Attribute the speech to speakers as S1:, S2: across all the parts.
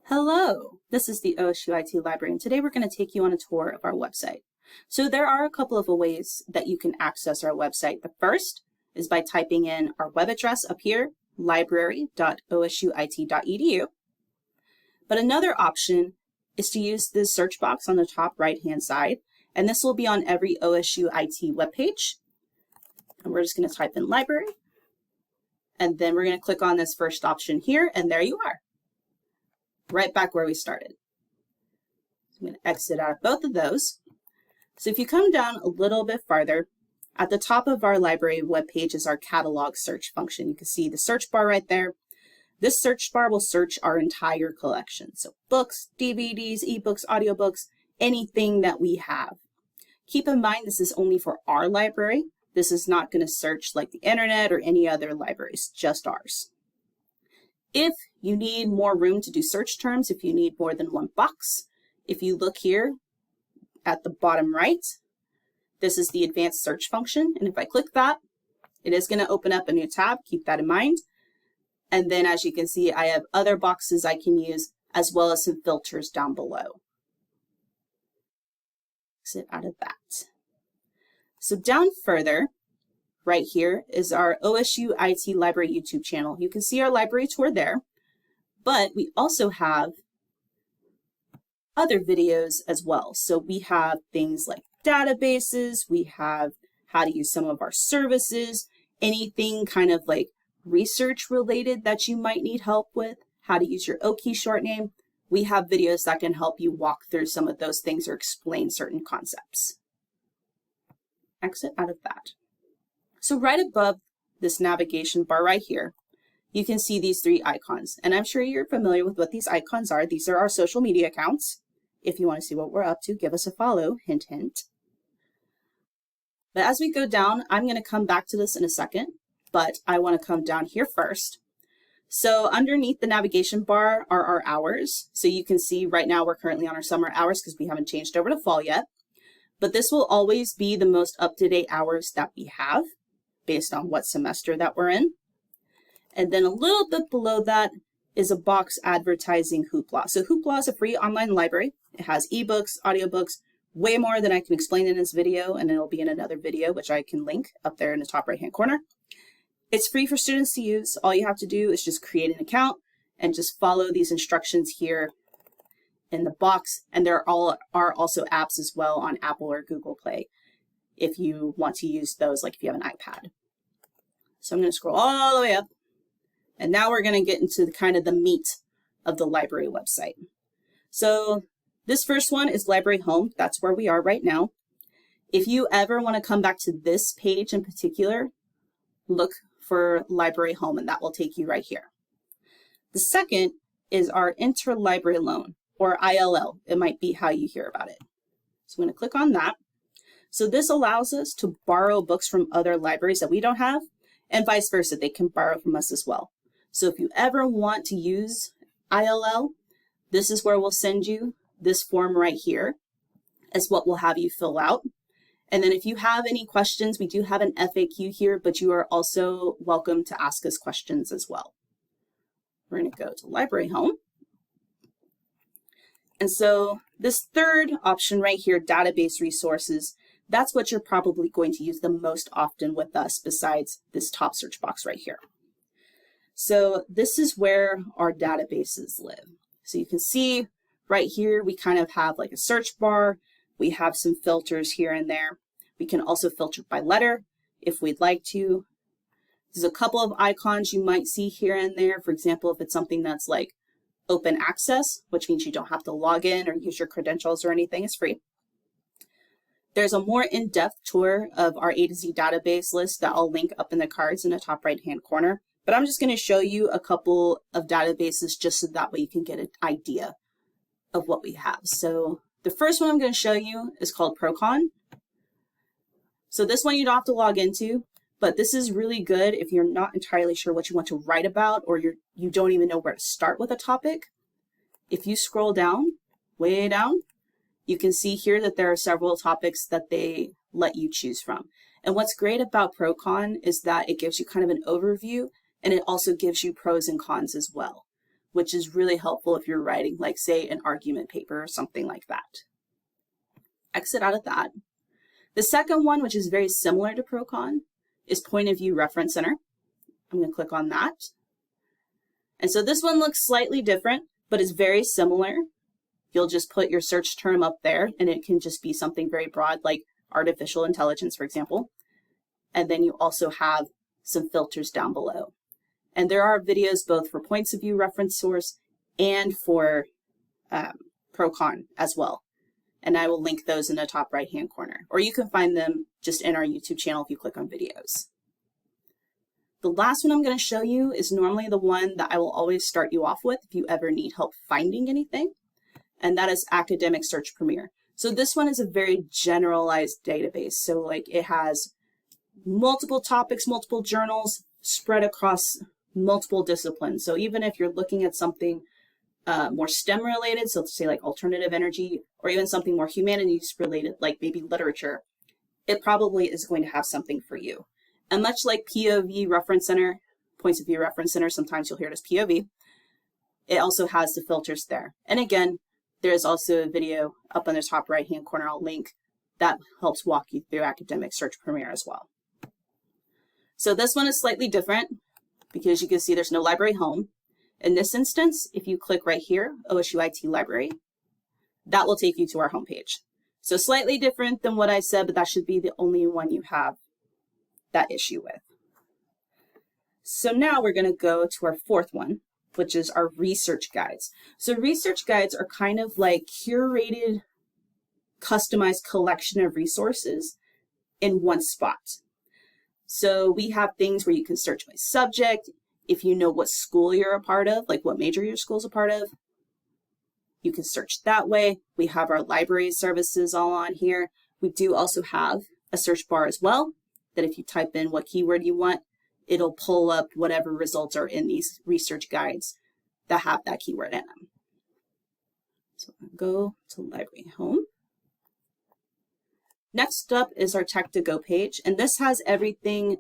S1: Hello, this is the OSU IT Library, and today we're going to take you on a tour of our website. So there are a couple of ways that you can access our website. The first is by typing in our web address up here, library.osuit.edu. But another option is to use the search box on the top right-hand side, and this will be on every OSU IT webpage. And we're just going to type in library, and then we're going to click on this first option here, and there you are. Right back where we started. So I'm going to exit out of both of those. So if you come down a little bit farther, at the top of our library webpage is our catalog search function. You can see the search bar right there. This search bar will search our entire collection. So books, DVDs, ebooks, audiobooks, anything that we have. Keep in mind this is only for our library. This is not going to search like the internet or any other libraries, just ours. If you need more room to do search terms, if you need more than one box, if you look here at the bottom right, this is the advanced search function. And if I click that, it is going to open up a new tab. Keep that in mind. And then as you can see, I have other boxes I can use as well as some filters down below. Exit out of that. So down further, right here is our OSU IT Library YouTube channel. You can see our library tour there, but we also have other videos as well. So we have things like databases, we have how to use some of our services, anything kind of like research related that you might need help with, how to use your OKey short name. We have videos that can help you walk through some of those things or explain certain concepts. Exit out of that. So right above this navigation bar right here, you can see these three icons. And I'm sure you're familiar with what these icons are. These are our social media accounts. If you want to see what we're up to, give us a follow, hint, hint. But as we go down, I'm going to come back to this in a second, but I want to come down here first. So underneath the navigation bar are our hours. So you can see right now we're currently on our summer hours because we haven't changed over to fall yet. But this will always be the most up-to-date hours that we have, based on what semester that we're in. And then a little bit below that is a box advertising Hoopla. So Hoopla is a free online library. It has ebooks, audiobooks, way more than I can explain in this video, and it'll be in another video, which I can link up there in the top right-hand corner. It's free for students to use. All you have to do is just create an account and just follow these instructions here in the box. And there are also apps as well on Apple or Google Play if you want to use those, like if you have an iPad. So I'm going to scroll all the way up. And now we're going to get into kind of the meat of the library website. So this first one is Library Home. That's where we are right now. If you ever want to come back to this page in particular, look for Library Home, and that will take you right here. The second is our Interlibrary Loan, or ILL. It might be how you hear about it. So I'm going to click on that. So this allows us to borrow books from other libraries that we don't have, and vice versa. They can borrow from us as well. So if you ever want to use ILL, this is where we'll send you this form right here, is what we'll have you fill out. And then if you have any questions, we do have an FAQ here, but you are also welcome to ask us questions as well. We're going to go to Library Home. And so this third option right here, database resources, that's what you're probably going to use the most often with us besides this top search box right here. So this is where our databases live. So you can see right here, we kind of have like a search bar. We have some filters here and there. We can also filter by letter if we'd like to. There's a couple of icons you might see here and there. For example, if it's something that's like open access, which means you don't have to log in or use your credentials or anything, it's free. There's a more in-depth tour of our A to Z database list that I'll link up in the cards in the top right-hand corner. But I'm just going to show you a couple of databases just so that way you can get an idea of what we have. So the first one I'm going to show you is called Procon. So this one you don't have to log into, but this is really good if you're not entirely sure what you want to write about or you don't even know where to start with a topic. If you scroll down, way down, you can see here that there are several topics that they let you choose from. And what's great about Procon is that it gives you kind of an overview, and it also gives you pros and cons as well. which is really helpful if you're writing, like, say, an argument paper or something like that. Exit out of that. The second one, which is very similar to Procon, is Point of View Reference Center. I'm going to click on that. And so this one looks slightly different, but it's very similar. You'll just put your search term up there, and it can just be something very broad, like artificial intelligence, for example. And then you also have some filters down below. And there are videos both for Points of View Reference Source and for Procon as well. And I will link those in the top right-hand corner. Or you can find them just in our YouTube channel if you click on videos. The last one I'm going to show you is normally the one that I will always start you off with if you ever need help finding anything. And that is Academic Search Premier. So this one is a very generalized database. So like it has multiple topics, multiple journals spread across multiple disciplines. So even if you're looking at something more STEM related, so say like alternative energy, or even something more humanities related, like maybe literature, it probably is going to have something for you. And much like POV Reference Center, Points of View Reference Center, sometimes you'll hear it as POV, it also has the filters there. And again, there's also a video up on the top right-hand corner I'll link that helps walk you through Academic Search Premier as well. So this one is slightly different because you can see there's no library home. In this instance, if you click right here, OSU IT Library, that will take you to our homepage. So slightly different than what I said, but that should be the only one you have that issue with. So now we're going to go to our fourth one, which is our research guides. So research guides are kind of like curated, customized collection of resources in one spot. So we have things where you can search by subject. If you know what school you're a part of, like what major your school's a part of, you can search that way. We have our library services all on here. We do also have a search bar as well, that if you type in what keyword you want, it'll pull up whatever results are in these research guides that have that keyword in them. So I'm going to go to Library Home. Next up is our Tech to Go page, and this has everything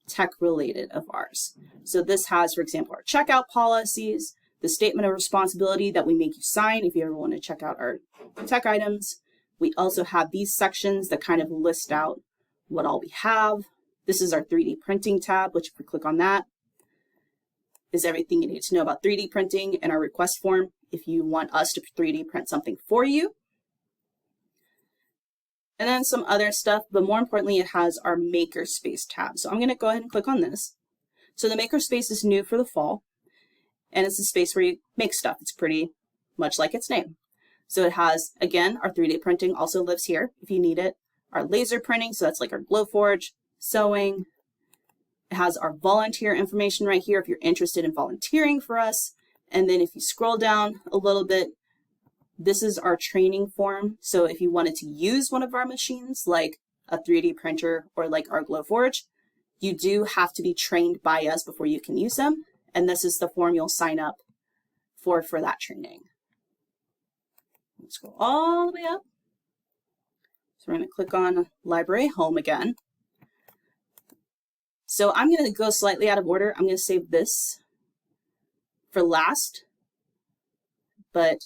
S1: tech related of ours. So this has, for example, our checkout policies, the statement of responsibility that we make you sign if you ever want to check out our tech items. We also have these sections that kind of list out what all we have. This is our 3D printing tab, which if we click on that, is everything you need to know about 3D printing and our request form if you want us to 3D print something for you. And then some other stuff, but more importantly, it has our Makerspace tab. So I'm going to go ahead and click on this. So the Makerspace is new for the fall, and it's a space where you make stuff. It's pretty much like its name. So it has, again, our 3D printing also lives here if you need it. Our laser printing, so that's like our Glowforge, sewing. It has our volunteer information right here if you're interested in volunteering for us. And then if you scroll down a little bit, this is our training form. So if you wanted to use one of our machines, like a 3D printer or like our Glowforge, you do have to be trained by us before you can use them. And this is the form you'll sign up for that training. Let's go all the way up. So we're going to click on Library Home again. So I'm going to go slightly out of order. I'm going to save this for last, but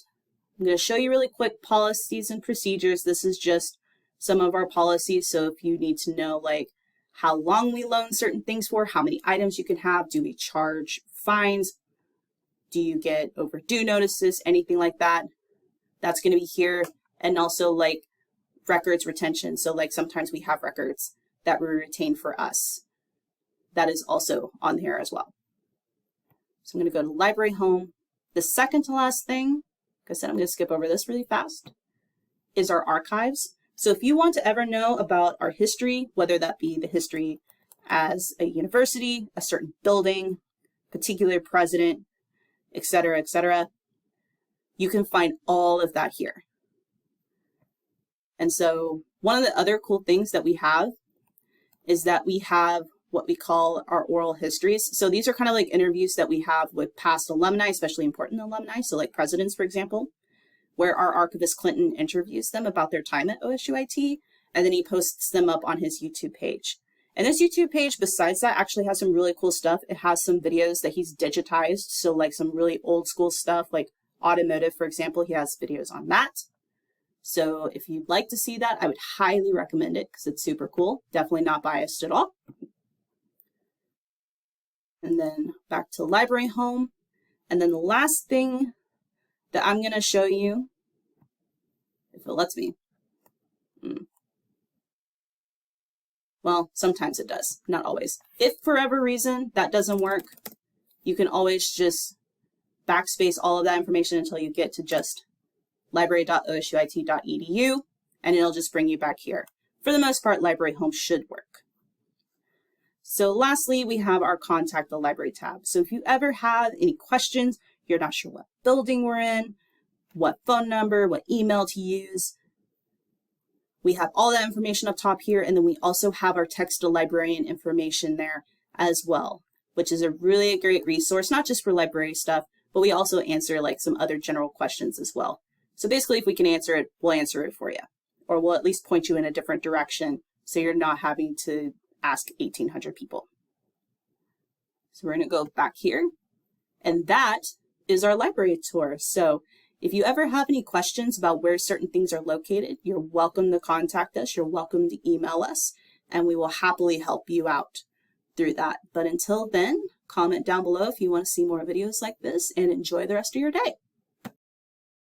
S1: I'm going to show you really quick policies and procedures. This is just some of our policies. So if you need to know like how long we loan certain things for, how many items you can have, do we charge fines, do you get overdue notices, anything like that, that's going to be here. And also like records retention. So like sometimes we have records that we retain for us. That is also on here as well. So I'm going to go to Library Home. The second to last thing, like I said, I'm going to skip over this really fast, is our archives. So if you want to ever know about our history, whether that be the history as a university, a certain building, particular president, etc., you can find all of that here. And so one of the other cool things that we have is that we have what we call our oral histories. So these are kind of like interviews that we have with past alumni, especially important alumni. So like presidents, for example, where our archivist Clinton interviews them about their time at OSU IT, and then he posts them up on his YouTube page. And this YouTube page, besides that, actually has some really cool stuff. It has some videos that he's digitized. So like some really old school stuff, like automotive, for example, he has videos on that. So if you'd like to see that, I would highly recommend it because it's super cool. Definitely not biased at all. And then back to Library Home. And then the last thing that I'm going to show you, if it lets me. Well, sometimes it does, not always. If for whatever reason that doesn't work, you can always just backspace all of that information until you get to just library.osuit.edu, and it'll just bring you back here. For the most part, Library Home should work. So lastly, we have our Contact the Library tab. So if you ever have any questions, you're not sure what building we're in, what phone number, what email to use, we have all that information up top here, and then we also have our Text a Librarian information there as well, which is a really great resource, not just for library stuff, but we also answer like some other general questions as well. So basically, if we can answer it, we'll answer it for you, or we'll at least point you in a different direction so you're not having to ask 1,800 people. So we're going to go back here, and that is our library tour. So if you ever have any questions about where certain things are located, you're welcome to contact us. You're welcome to email us, and we will happily help you out through that. But until then, comment down below if you want to see more videos like this, and enjoy the rest of your day.